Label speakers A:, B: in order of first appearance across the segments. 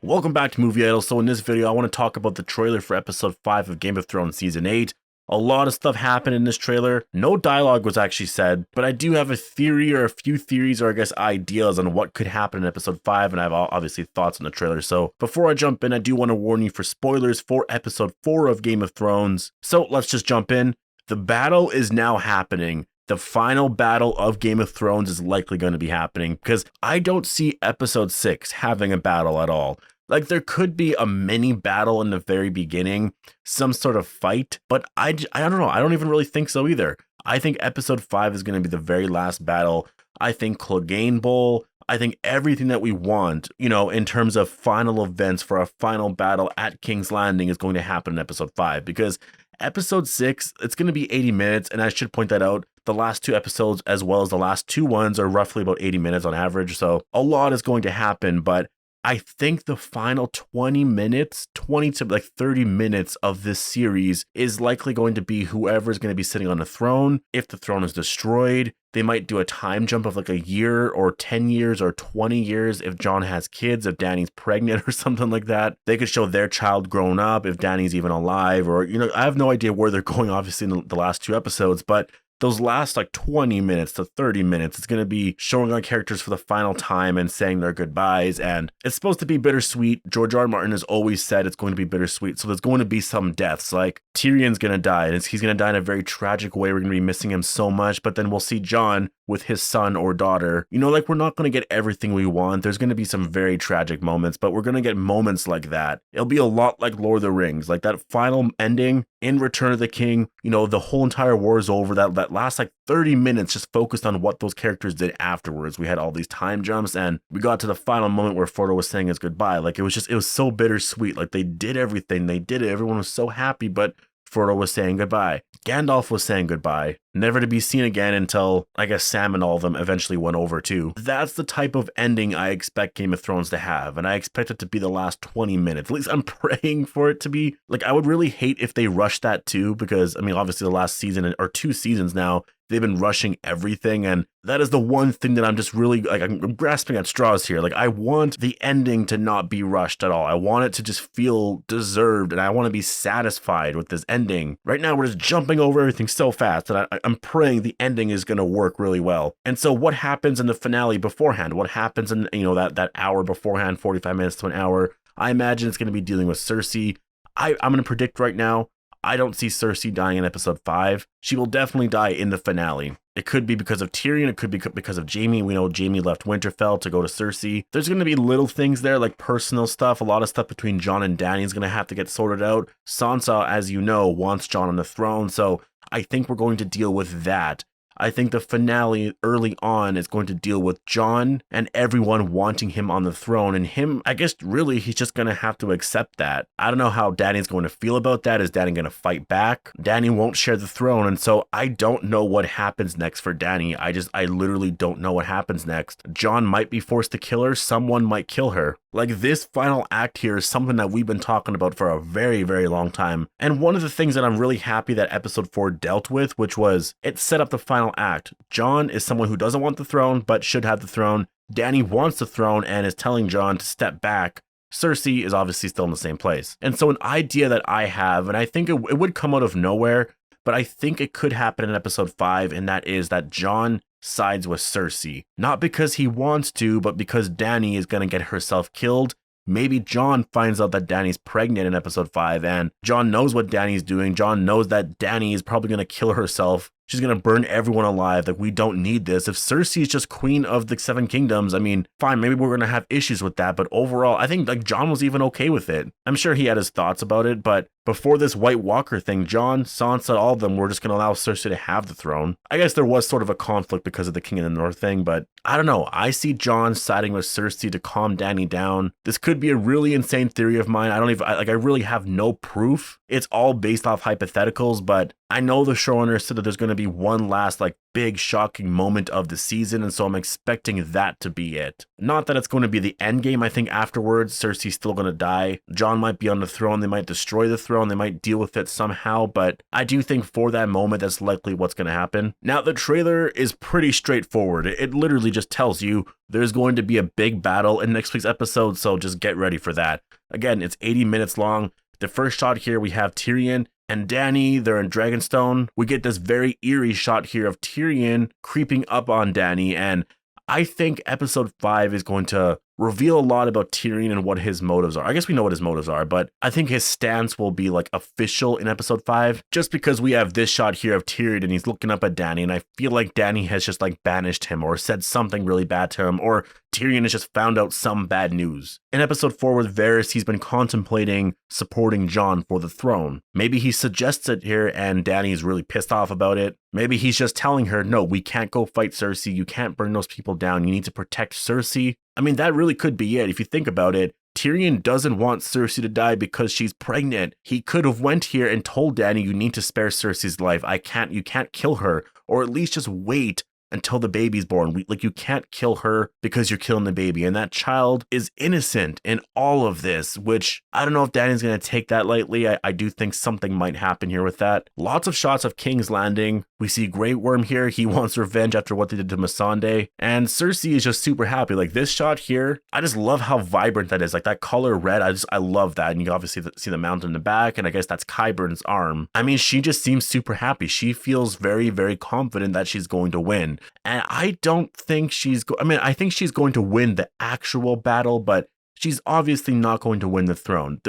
A: Welcome back to MOVIEidol. So in this video, I want to talk about the trailer for episode 5 of Game of Thrones Season 8. A lot of stuff happened in this trailer. No dialogue was actually said, but I do have a theory or a few theories or I guess ideas on what could happen in episode 5, and I have obviously thoughts on the trailer. So before I jump in, I do want to warn you for spoilers for episode 4 of Game of Thrones. So let's just jump in. The battle is now happening. The final battle of Game of Thrones is likely going to be happening because I don't see episode 6 having a battle at all. Like, there could be a mini battle in the very beginning, some sort of fight, but I don't know. I don't even really think so either. I think episode 5 is going to be the very last battle. I think Clegane Bowl, I think everything that we want, in terms of final events for a final battle at King's Landing is going to happen in episode 5, because episode 6, it's going to be 80 minutes, and I should point that out. The last 2 episodes, as well as the last 2 ones, are roughly about 80 minutes on average, so a lot is going to happen, but I think the final 20 to like 30 minutes of this series is likely going to be whoever's going to be sitting on the throne. If the throne is destroyed, they might do a time jump of like a year or 10 years or 20 years if Jon has kids, if Dany's pregnant or something like that. They could show their child grown up, if Dany's even alive, or, I have no idea where they're going, obviously, in the last 2 episodes, but those last like 20 minutes to 30 minutes, it's going to be showing our characters for the final time and saying their goodbyes. And it's supposed to be bittersweet. George R. R. Martin has always said it's going to be bittersweet. So there's going to be some deaths. Like Tyrion's going to die, and he's going to die in a very tragic way. We're going to be missing him so much. But then we'll see Jon with his son or daughter. Like, we're not going to get everything we want. There's going to be some very tragic moments, but we're going to get moments like that. It'll be a lot like Lord of the Rings, like that final ending in Return of the King. The whole entire war is over. That last like 30 minutes just focused on what those characters did afterwards. We had all these time jumps, and we got to the final moment where Frodo was saying his goodbye. Like, it was so bittersweet. Like, they did everything. They did it. Everyone was so happy, but Frodo was saying goodbye. Gandalf was saying goodbye, never to be seen again until, I guess, Sam and all of them eventually went over too. That's the type of ending I expect Game of Thrones to have, and I expect it to be the last 20 minutes. At least I'm praying for it to be. Like, I would really hate if they rushed that too, because, obviously the last season, or 2 seasons now, they've been rushing everything, and that is the one thing that I'm just really, like, I'm grasping at straws here. Like, I want the ending to not be rushed at all. I want it to just feel deserved, and I want to be satisfied with this ending. Right now, we're just jumping over everything so fast, and I'm praying the ending is going to work really well. And so what happens in the finale beforehand? What happens in, that hour beforehand, 45 minutes to an hour? I imagine it's going to be dealing with Cersei. I'm going to predict right now, I don't see Cersei dying in episode 5. She will definitely die in the finale. It could be because of Tyrion. It could be because of Jaime. We know Jaime left Winterfell to go to Cersei. There's going to be little things there, like personal stuff. A lot of stuff between Jon and Dany is going to have to get sorted out. Sansa, as you know, wants Jon on the throne. So I think we're going to deal with that. I think the finale early on is going to deal with Jon and everyone wanting him on the throne, and him, I guess really he's just going to have to accept that. I don't know how Dany's going to feel about that. Is Dany going to fight back? Dany won't share the throne, and so I don't know what happens next for Dany. I literally don't know what happens next. Jon might be forced to kill her. Someone might kill her. Like, this final act here is something that we've been talking about for a very, very long time. And one of the things that I'm really happy that episode 4 dealt with, which was it set up the final act. Jon is someone who doesn't want the throne, but should have the throne. Dany wants the throne and is telling Jon to step back. Cersei is obviously still in the same place. And so an idea that I have, and I think it would come out of nowhere, but I think it could happen in episode 5, and that is that Jon sides with Cersei. Not because he wants to, but because Dany is going to get herself killed. Maybe Jon finds out that Dany's pregnant in episode 5, and Jon knows what Dany's doing. Jon knows that Dany is probably going to kill herself. She's going to burn everyone alive. Like, we don't need this. If Cersei is just queen of the 7 kingdoms, fine, maybe we're going to have issues with that. But overall, I think, like, Jon was even okay with it. I'm sure he had his thoughts about it, but before this White Walker thing, Jon, Sansa, all of them were just going to allow Cersei to have the throne. I guess there was sort of a conflict because of the King of the North thing, but I don't know. I see Jon siding with Cersei to calm Dany down. This could be a really insane theory of mine. I really have no proof. It's all based off hypotheticals, but I know the showrunner said that there's going to be one last like big shocking moment of the season, and so I'm expecting that to be it. Not that it's going to be the end game. I think afterwards Cersei's still going to die. Jon might be on the throne, they might destroy the throne, they might deal with it somehow, but I do think for that moment that's likely what's going to happen. Now the trailer is pretty straightforward. It literally just tells you there's going to be a big battle in next week's episode, so just get ready for that. Again, it's 80 minutes long. The first shot here, we have Tyrion and Dany, they're in Dragonstone. We get this very eerie shot here of Tyrion creeping up on Dany, and I think episode 5 is going to reveal a lot about Tyrion and what his motives are. I guess we know what his motives are, but I think his stance will be like official in episode 5, just because we have this shot here of Tyrion and he's looking up at Dany, and I feel like Dany has just like banished him or said something really bad to him, or Tyrion has just found out some bad news. In episode 4 with Varys, he's been contemplating supporting Jon for the throne. Maybe he suggests it here and Dany's really pissed off about it. Maybe he's just telling her, no, we can't go fight Cersei. You can't burn those people down. You need to protect Cersei. I mean, that really could be it. If you think about it, Tyrion doesn't want Cersei to die because she's pregnant. He could have went here and told Dany, you need to spare Cersei's life. You can't kill her, or at least just wait until the baby's born. You can't kill her because you're killing the baby. And that child is innocent in all of this, which I don't know if Dany's going to take that lightly. I do think something might happen here with that. Lots of shots of King's Landing. We see Grey Worm here. He wants revenge after what they did to Missandei. And Cersei is just super happy. Like this shot here, I just love how vibrant that is. Like that color red, I love that. And you obviously see the mountain in the back. And I guess that's Qyburn's arm. I mean, she just seems super happy. She feels very, very confident that she's going to win. And I don't think I think she's going to win the actual battle, but she's obviously not going to win the throne.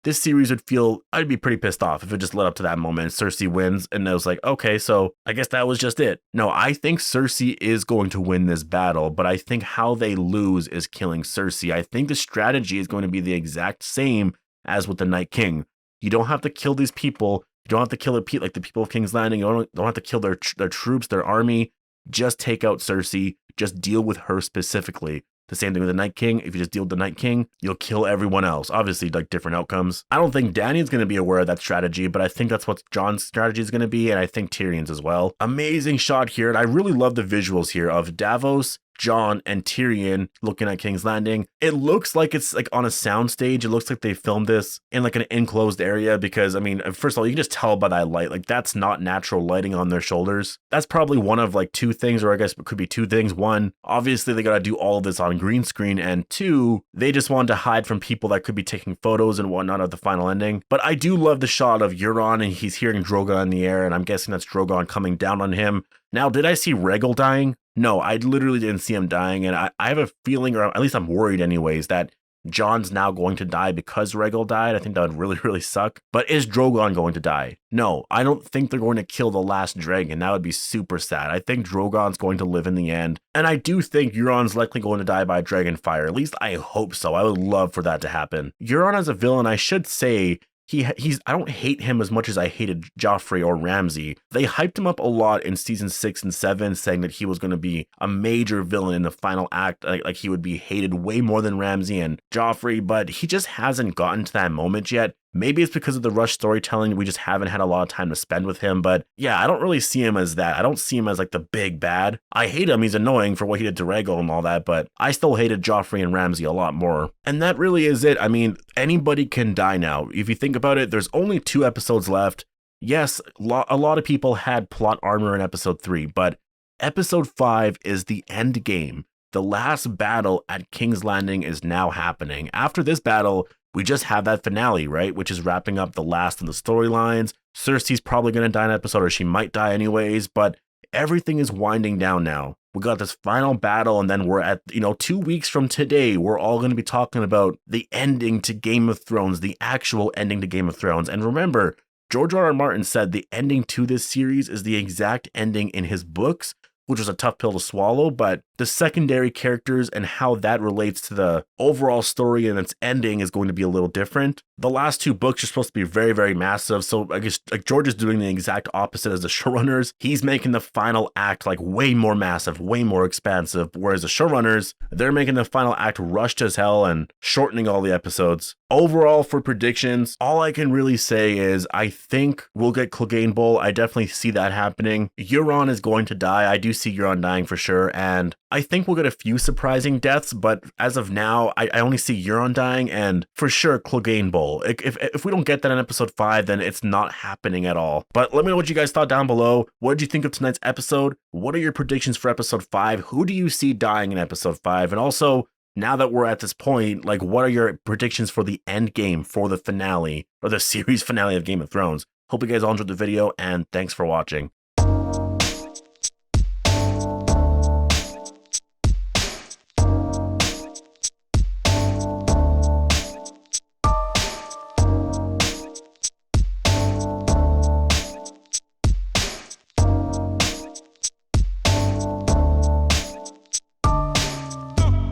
A: This series I'd be pretty pissed off if it just led up to that moment. Cersei wins, and I was like, okay, so I guess that was just it. No, I think Cersei is going to win this battle, but I think how they lose is killing Cersei. I think the strategy is going to be the exact same as with the Night King. You don't have to kill these people. You don't have to kill the people of King's Landing. You don't have to kill their troops, their army. Just take out Cersei. Just deal with her specifically. The same thing with the Night King. If you just deal with the Night King, you'll kill everyone else. Obviously, like different outcomes. I don't think Dany's going to be aware of that strategy, but I think that's what Jon's strategy is going to be, and I think Tyrion's as well. Amazing shot here, and I really love the visuals here of Davos, Jon, and Tyrion looking at King's Landing. It looks like it's like on a soundstage. It looks like they filmed this in like an enclosed area because, I mean, first of all, you can just tell by that light, like that's not natural lighting on their shoulders. That's probably one of like two things, or I guess it could be two things. One, obviously they got to do all of this on green screen, and two, they just wanted to hide from people that could be taking photos and whatnot of the final ending. But I do love the shot of Euron, and he's hearing Drogon in the air, and I'm guessing that's Drogon coming down on him. Now, did I see Rhaegal dying? No, I literally didn't see him dying, and I have a feeling, or at least I'm worried anyways, that Jon's now going to die because Rhaegal died. I think that would really, really suck. But is Drogon going to die? No, I don't think they're going to kill the last dragon. That would be super sad. I think Drogon's going to live in the end, and I do think Euron's likely going to die by dragon fire. At least I hope so. I would love for that to happen. Euron as a villain, I should say, I don't hate him as much as I hated Joffrey or Ramsay. They hyped him up a lot in season 6 and 7, saying that he was going to be a major villain in the final act, like he would be hated way more than Ramsay and Joffrey, but he just hasn't gotten to that moment yet. Maybe it's because of the rush storytelling. We just haven't had a lot of time to spend with him. But yeah, I don't really see him as that. I don't see him as like the big bad. I hate him. He's annoying for what he did to Rhaegal and all that. But I still hated Joffrey and Ramsay a lot more. And that really is it. I mean, anybody can die now. If you think about it, there's only 2 episodes left. Yes, a lot of people had plot armor in episode 3. But episode 5 is the end game. The last battle at King's Landing is now happening. After this battle, we just have that finale, right? Which is wrapping up the last of the storylines. Cersei's probably going to die in an episode, or she might die anyways, but everything is winding down now. We got this final battle, and then we're at, 2 weeks from today, we're all going to be talking about the ending to Game of Thrones, the actual ending to Game of Thrones. And remember, George R.R. Martin said the ending to this series is the exact ending in his books, which was a tough pill to swallow, but the secondary characters and how that relates to the overall story and its ending is going to be a little different. The last 2 books are supposed to be very, very massive. So I guess like George is doing the exact opposite as the showrunners. He's making the final act like way more massive, way more expansive. Whereas the showrunners, they're making the final act rushed as hell and shortening all the episodes. Overall, for predictions, all I can really say is I think we'll get Clegane Bowl. I definitely see that happening. Euron is going to die. I do see Euron dying for sure. And I think we'll get a few surprising deaths, but as of now, I only see Euron dying and for sure Clegane Bowl. If we don't get that in episode 5, then it's not happening at all. But let me know what you guys thought down below. What did you think of tonight's episode? What are your predictions for episode 5? Who do you see dying in episode 5? And also, now that we're at this point, like, what are your predictions for the end game, for the finale, or the series finale of Game of Thrones? Hope you guys all enjoyed the video, and thanks for watching.